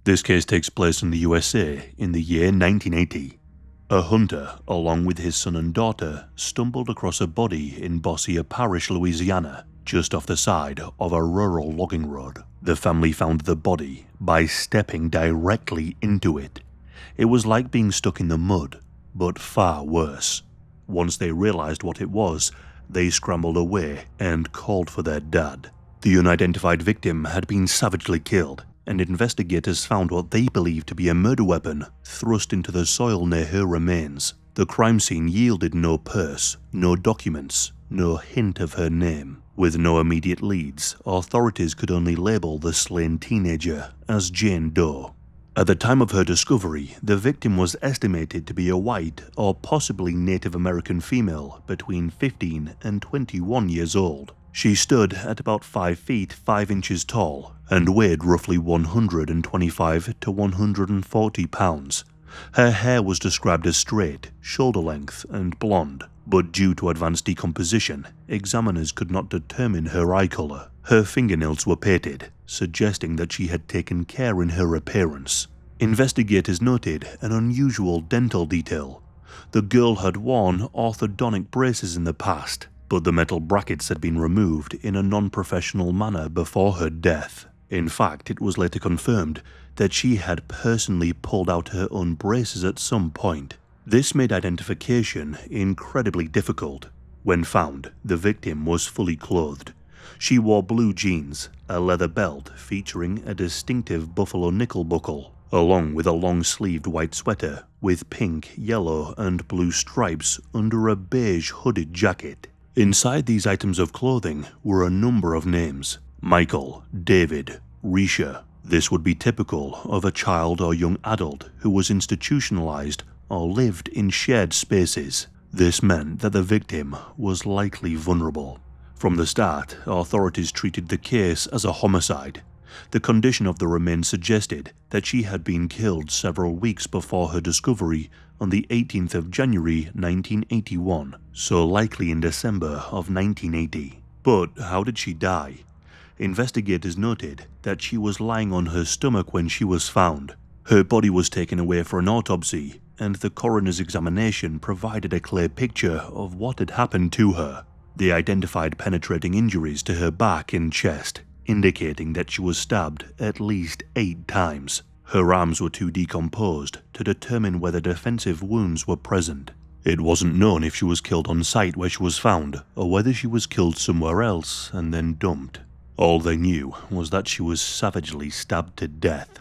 This case takes place in the USA in the year 1980. A hunter, along with his son and daughter, stumbled across a body in Bossier Parish, Louisiana, just off the side of a rural logging road. The family found the body by stepping directly into it. It was like being stuck in the mud, but far worse. Once they realized what it was, they scrambled away and called for their dad. The unidentified victim had been savagely killed, and investigators found what they believed to be a murder weapon thrust into the soil near her remains. The crime scene yielded no purse, no documents, no hint of her name. With no immediate leads, authorities could only label the slain teenager as Jane Doe. At the time of her discovery, the victim was estimated to be a white or possibly Native American female between 15 and 21 years old. She stood at about 5 feet 5 inches tall and weighed roughly 125 to 140 pounds. Her hair was described as straight, shoulder length and blonde, but due to advanced decomposition, examiners could not determine her eye color. Her fingernails were painted, suggesting that she had taken care in her appearance. Investigators noted an unusual dental detail. The girl had worn orthodontic braces in the past, but the metal brackets had been removed in a non-professional manner before her death. In fact, it was later confirmed that she had personally pulled out her own braces at some point. This made identification incredibly difficult. When found, the victim was fully clothed. She wore blue jeans, a leather belt featuring a distinctive buffalo nickel buckle, along with a long-sleeved white sweater with pink, yellow, and blue stripes under a beige hooded jacket. Inside these items of clothing were a number of names: Michael, David, Risha. This would be typical of a child or young adult who was institutionalized or lived in shared spaces. This meant that the victim was likely vulnerable. From the start, authorities treated the case as a homicide. The condition of the remains suggested that she had been killed several weeks before her discovery on the 18th of January 1981, so likely in December of 1980. But how did she die? Investigators noted that she was lying on her stomach when she was found. Her body was taken away for an autopsy, and the coroner's examination provided a clear picture of what had happened to her. They identified penetrating injuries to her back and chest, indicating that she was stabbed at least 8 times. Her arms were too decomposed to determine whether defensive wounds were present. It wasn't known if she was killed on site where she was found, or whether she was killed somewhere else and then dumped. All they knew was that she was savagely stabbed to death.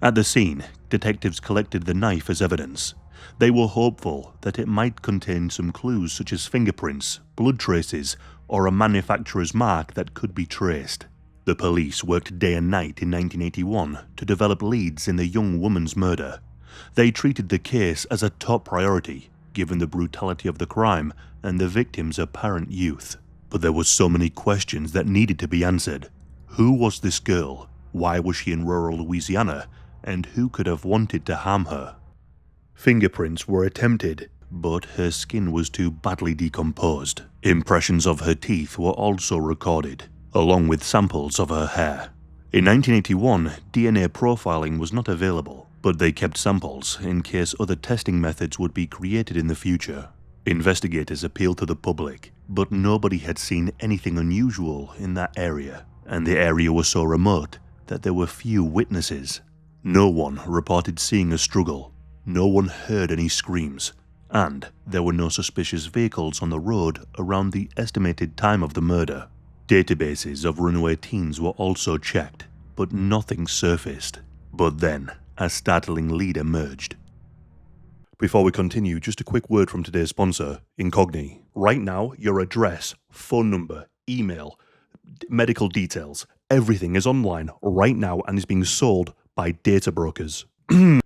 At the scene, detectives collected the knife as evidence. They were hopeful that it might contain some clues such as fingerprints, blood traces, or a manufacturer's mark that could be traced. The police worked day and night in 1981 to develop leads in the young woman's murder. They treated the case as a top priority, given the brutality of the crime and the victim's apparent youth. But there were so many questions that needed to be answered. Who was this girl? Why was she in rural Louisiana? And who could have wanted to harm her? Fingerprints were attempted, but her skin was too badly decomposed. Impressions of her teeth were also recorded, along with samples of her hair. In 1981, DNA profiling was not available, but they kept samples in case other testing methods would be created in the future. Investigators appealed to the public, but nobody had seen anything unusual in that area, and the area was so remote that there were few witnesses. No one reported seeing a struggle, no one heard any screams, and there were no suspicious vehicles on the road around the estimated time of the murder. Databases of runaway teens were also checked, but nothing surfaced. But then, a startling lead emerged. Before we continue, just a quick word from today's sponsor, Incogni. Right now, your address, phone number, email, medical details, everything is online right now and is being sold by data brokers.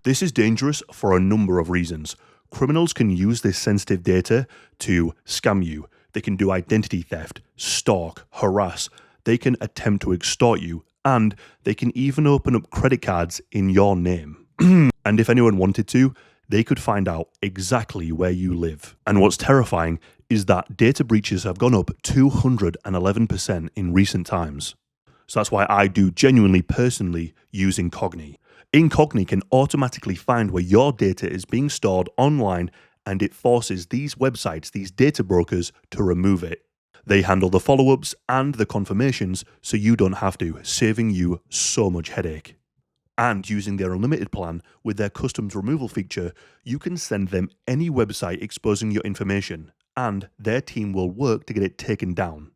This is dangerous for a number of reasons. Criminals can use this sensitive data to scam you. They can do identity theft, stalk, harass. They can attempt to extort you, and they can even open up credit cards in your name. And if anyone wanted to, they could find out exactly where you live. And what's terrifying is that data breaches have gone up 211% in recent times. So that's why I do genuinely personally use Incogni. Incogni can automatically find where your data is being stored online, and it forces these websites, these data brokers, to remove it. They handle the follow-ups and the confirmations so you don't have to, saving you so much headache. And using their unlimited plan with their customs removal feature, you can send them any website exposing your information, and their team will work to get it taken down.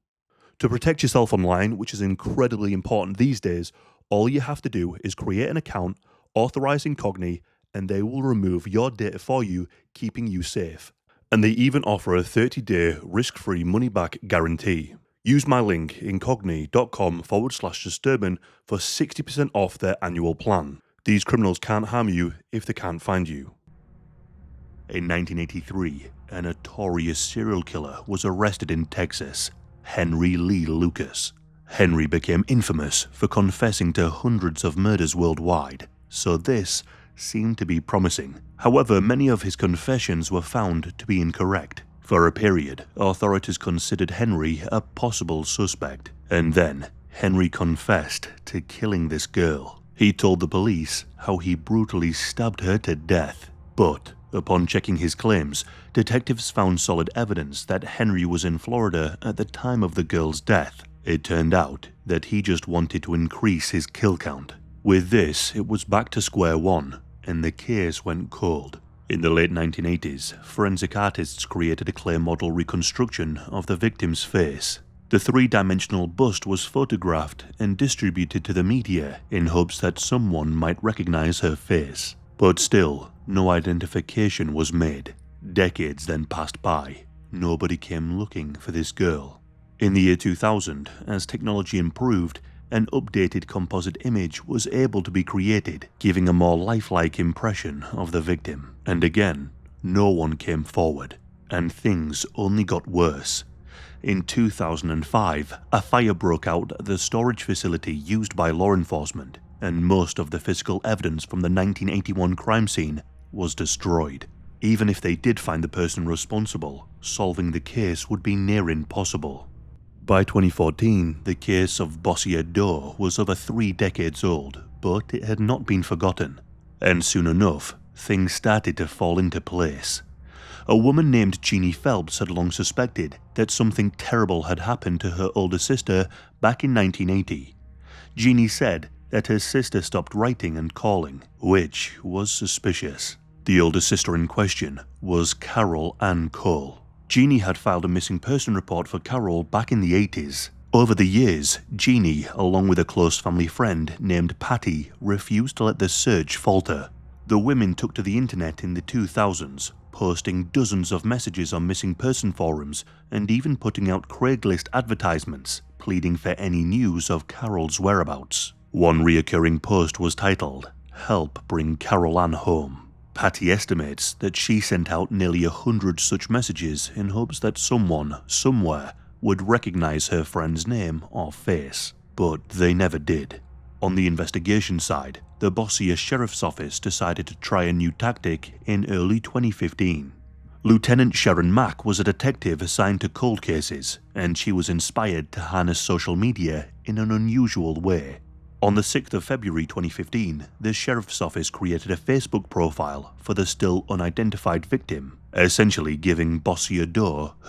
To protect yourself online, which is incredibly important these days, all you have to do is create an account, authorize Incogni, and they will remove your data for you, keeping you safe. And they even offer a 30-day risk-free money-back guarantee. Use my link, incogni.com/Disturbing, for 60% off their annual plan. These criminals can't harm you if they can't find you. In 1983, a notorious serial killer was arrested in Texas, Henry Lee Lucas. Henry became infamous for confessing to hundreds of murders worldwide, so this seemed to be promising. However, many of his confessions were found to be incorrect. For a period, authorities considered Henry a possible suspect, and then Henry confessed to killing this girl. He told the police how he brutally stabbed her to death. But upon checking his claims, detectives found solid evidence that Henry was in Florida at the time of the girl's death. It turned out that he just wanted to increase his kill count. With this, it was back to square one, and the case went cold. In the late 1980s, forensic artists created a clay model reconstruction of the victim's face. The three-dimensional bust was photographed and distributed to the media in hopes that someone might recognize her face. But still, no identification was made. Decades then passed by. Nobody came looking for this girl. In the year 2000, as technology improved, an updated composite image was able to be created, giving a more lifelike impression of the victim. And again, no one came forward, and things only got worse. In 2005, a fire broke out at the storage facility used by law enforcement, and most of the physical evidence from the 1981 crime scene was destroyed. Even if they did find the person responsible, solving the case would be near impossible. By 2014, the case of Bossier was over 3 decades old, but it had not been forgotten. And soon enough, things started to fall into place. A woman named Jeannie Phelps had long suspected that something terrible had happened to her older sister back in 1980. Jeannie said that her sister stopped writing and calling, which was suspicious. The older sister in question was Carol Ann Cole. Jeannie had filed a missing person report for Carol back in the 80s. Over the years, Jeannie, along with a close family friend named Patty, refused to let the search falter. The women took to the internet in the 2000s, posting dozens of messages on missing person forums and even putting out Craigslist advertisements, pleading for any news of Carol's whereabouts. One reoccurring post was titled, "Help bring Carol Ann home." Patty estimates that she sent out nearly 100 such messages in hopes that someone, somewhere, would recognize her friend's name or face, but they never did. On the investigation side, the Bossier Sheriff's Office decided to try a new tactic in early 2015. Lieutenant Sharon Mack was a detective assigned to cold cases, and she was inspired to harness social media in an unusual way. On the 6th of February 2015, the Sheriff's Office created a Facebook profile for the still unidentified victim, essentially giving Bossier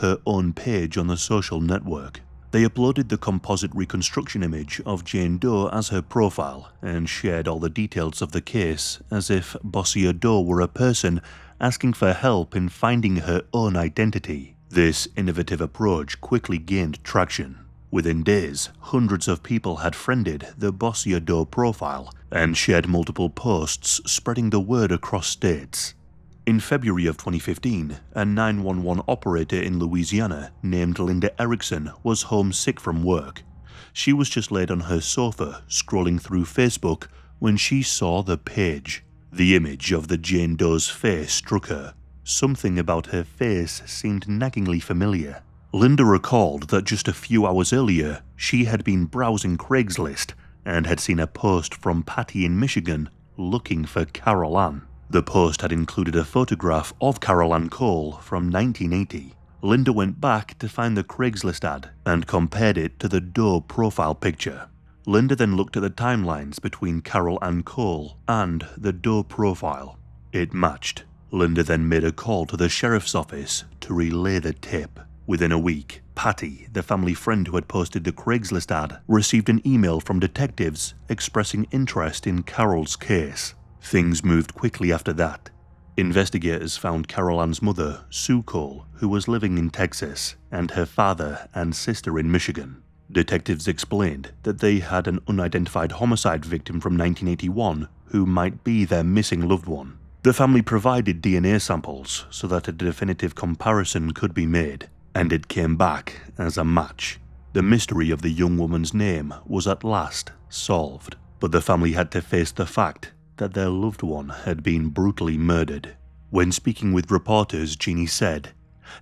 her own page on the social network. They uploaded the composite reconstruction image of Jane Doe as her profile and shared all the details of the case as if Bossier were a person asking for help in finding her own identity. This innovative approach quickly gained traction. Within days, hundreds of people had friended the Bossier profile and shared multiple posts, spreading the word across states. In February of 2015, a 911 operator in Louisiana named Linda Erickson was homesick from work. She was just laid on her sofa, scrolling through Facebook, when she saw the page. The image of the Jane Doe's face struck her. Something about her face seemed naggingly familiar. Linda recalled that just a few hours earlier, she had been browsing Craigslist and had seen a post from Patty in Michigan looking for Carol Ann. The post had included a photograph of Carol Ann Cole from 1980. Linda went back to find the Craigslist ad and compared it to the Doe profile picture. Linda then looked at the timelines between Carol Ann Cole and the Doe profile. It matched. Linda then made a call to the sheriff's office to relay the tip. Within a week, Patty, the family friend who had posted the Craigslist ad, received an email from detectives expressing interest in Carol's case. Things moved quickly after that. Investigators found Carol Ann's mother, Sue Cole, who was living in Texas, and her father and sister in Michigan. Detectives explained that they had an unidentified homicide victim from 1981 who might be their missing loved one. The family provided DNA samples so that a definitive comparison could be made, and it came back as a match. The mystery of the young woman's name was at last solved, but the family had to face the fact that their loved one had been brutally murdered. When speaking with reporters, Jeannie said,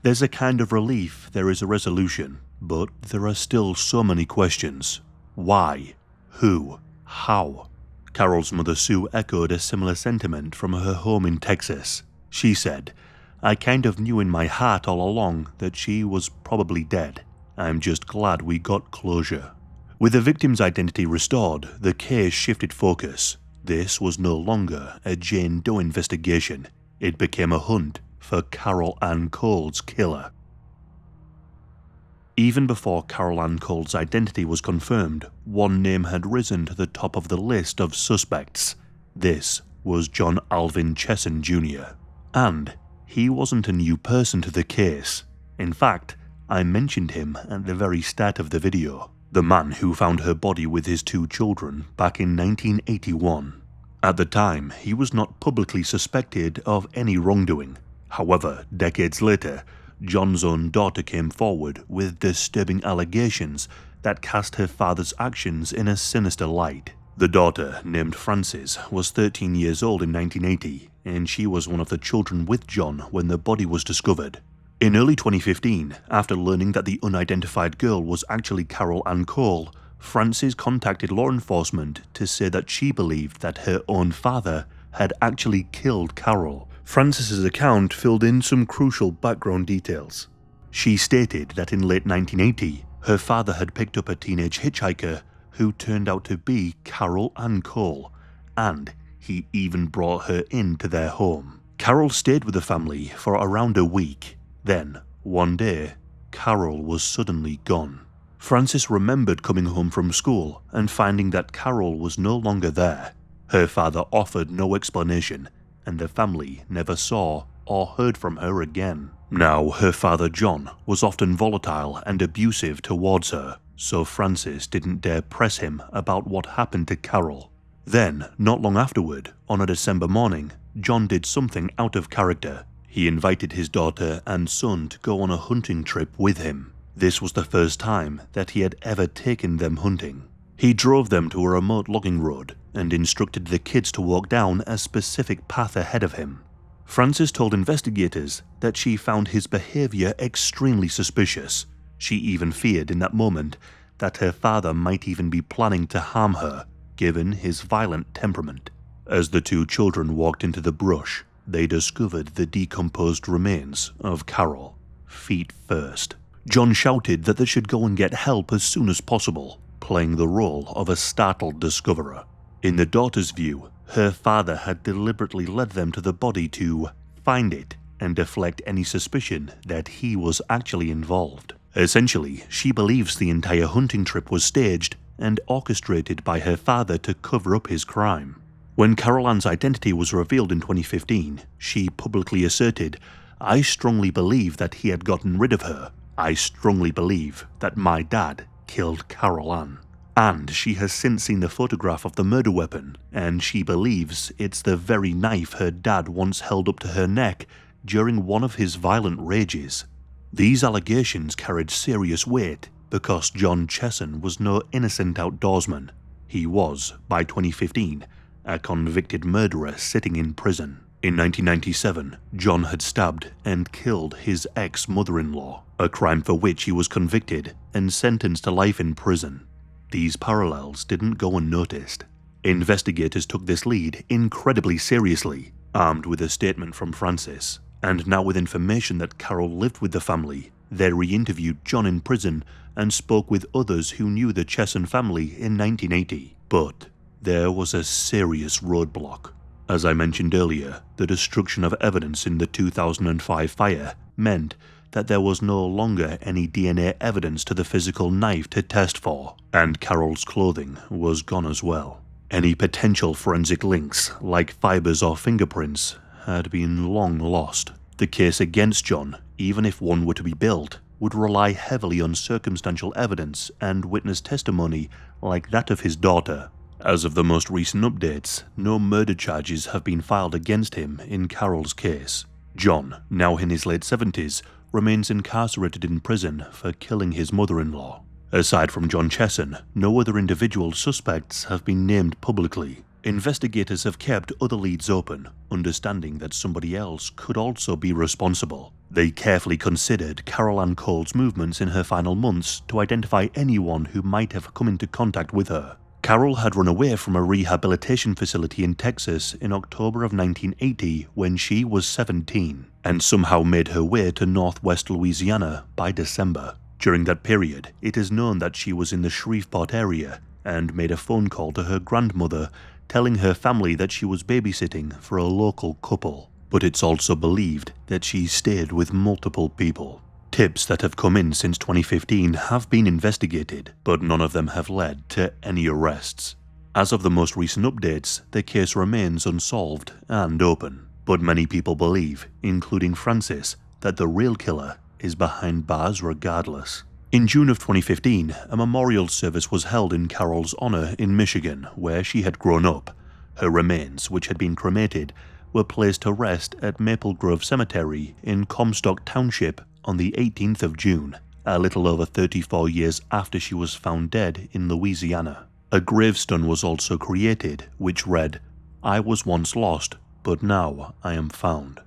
"There's a kind of relief there is a resolution, but there are still so many questions. Why? Who? How?" Carol's mother Sue echoed a similar sentiment from her home in Texas. She said, "I kind of knew in my heart all along that she was probably dead. I'm just glad we got closure." With the victim's identity restored, the case shifted focus. This was no longer a Jane Doe investigation. It became a hunt for Carol Ann Cole's killer. Even before Carol Ann Cole's identity was confirmed, one name had risen to the top of the list of suspects. This was John Alvin Chesson Jr. And he wasn't a new person to the case. In fact, I mentioned him at the very start of the video. The man who found her body with his 2 children back in 1981. At the time, he was not publicly suspected of any wrongdoing. However, decades later, John's own daughter came forward with disturbing allegations that cast her father's actions in a sinister light. The daughter, named Frances, was 13 years old in 1980, and she was one of the children with John when the body was discovered. In early 2015, after learning that the unidentified girl was actually Carol Ann Cole, Frances contacted law enforcement to say that she believed that her own father had actually killed Carol. Frances's account filled in some crucial background details. She stated that in late 1980, her father had picked up a teenage hitchhiker who turned out to be Carol Ann Cole, and he even brought her into their home. Carol stayed with the family for around a week. Then, one day, Carol was suddenly gone. Frances remembered coming home from school and finding that Carol was no longer there. Her father offered no explanation, and the family never saw or heard from her again. Now, her father John was often volatile and abusive towards her, so Frances didn't dare press him about what happened to Carol. Then, not long afterward, on a December morning, John did something out of character. He invited his daughter and son to go on a hunting trip with him. This was the first time that he had ever taken them hunting. He drove them to a remote logging road and instructed the kids to walk down a specific path ahead of him. Frances told investigators that she found his behavior extremely suspicious. She even feared in that moment that her father might even be planning to harm her, given his violent temperament. As the 2 children walked into the brush, they discovered the decomposed remains of Carol, feet first. John shouted that they should go and get help as soon as possible, playing the role of a startled discoverer. In the daughter's view, her father had deliberately led them to the body to find it and deflect any suspicion that he was actually involved. Essentially, she believes the entire hunting trip was staged and orchestrated by her father to cover up his crime. When Carol Ann's identity was revealed in 2015, she publicly asserted, "I strongly believe that he had gotten rid of her. I strongly believe that my dad killed Carol Ann." And she has since seen the photograph of the murder weapon, and she believes it's the very knife her dad once held up to her neck during one of his violent rages. These allegations carried serious weight because John Chesson was no innocent outdoorsman. He was, by 2015, a convicted murderer sitting in prison. In 1997, John had stabbed and killed his ex-mother-in-law, a crime for which he was convicted and sentenced to life in prison. These parallels didn't go unnoticed. Investigators took this lead incredibly seriously, armed with a statement from Frances, and now with information that Carol lived with the family, There he interviewed John in prison and spoke with others who knew the Chesson family in 1980. But there was a serious roadblock. As I mentioned earlier, the destruction of evidence in the 2005 fire meant that there was no longer any DNA evidence to the physical knife to test for, and Carol's clothing was gone as well. Any potential forensic links, like fibers or fingerprints, had been long lost. The case against John, even if one were to be built, would rely heavily on circumstantial evidence and witness testimony like that of his daughter. As of the most recent updates, no murder charges have been filed against him in Carol's case. John, now in his late 70s, remains incarcerated in prison for killing his mother-in-law. Aside from John Chesson, no other individual suspects have been named publicly. Investigators have kept other leads open, understanding that somebody else could also be responsible. They carefully considered Carol Ann Cole's movements in her final months to identify anyone who might have come into contact with her. Carol had run away from a rehabilitation facility in Texas in October of 1980 when she was 17, and somehow made her way to northwest Louisiana by December. During that period, it is known that she was in the Shreveport area and made a phone call to her grandmother telling her family that she was babysitting for a local couple. But it's also believed that she stayed with multiple people. Tips that have come in since 2015 have been investigated, but none of them have led to any arrests. As of the most recent updates, the case remains unsolved and open, but many people believe, including Francis, that the real killer is behind bars regardless. In June of 2015, a memorial service was held in Carol's honor in Michigan, where she had grown up. Her remains, which had been cremated, were placed to rest at Maple Grove Cemetery in Comstock Township on the 18th of June, a little over 34 years after she was found dead in Louisiana. A gravestone was also created, which read, "I was once lost, but now I am found."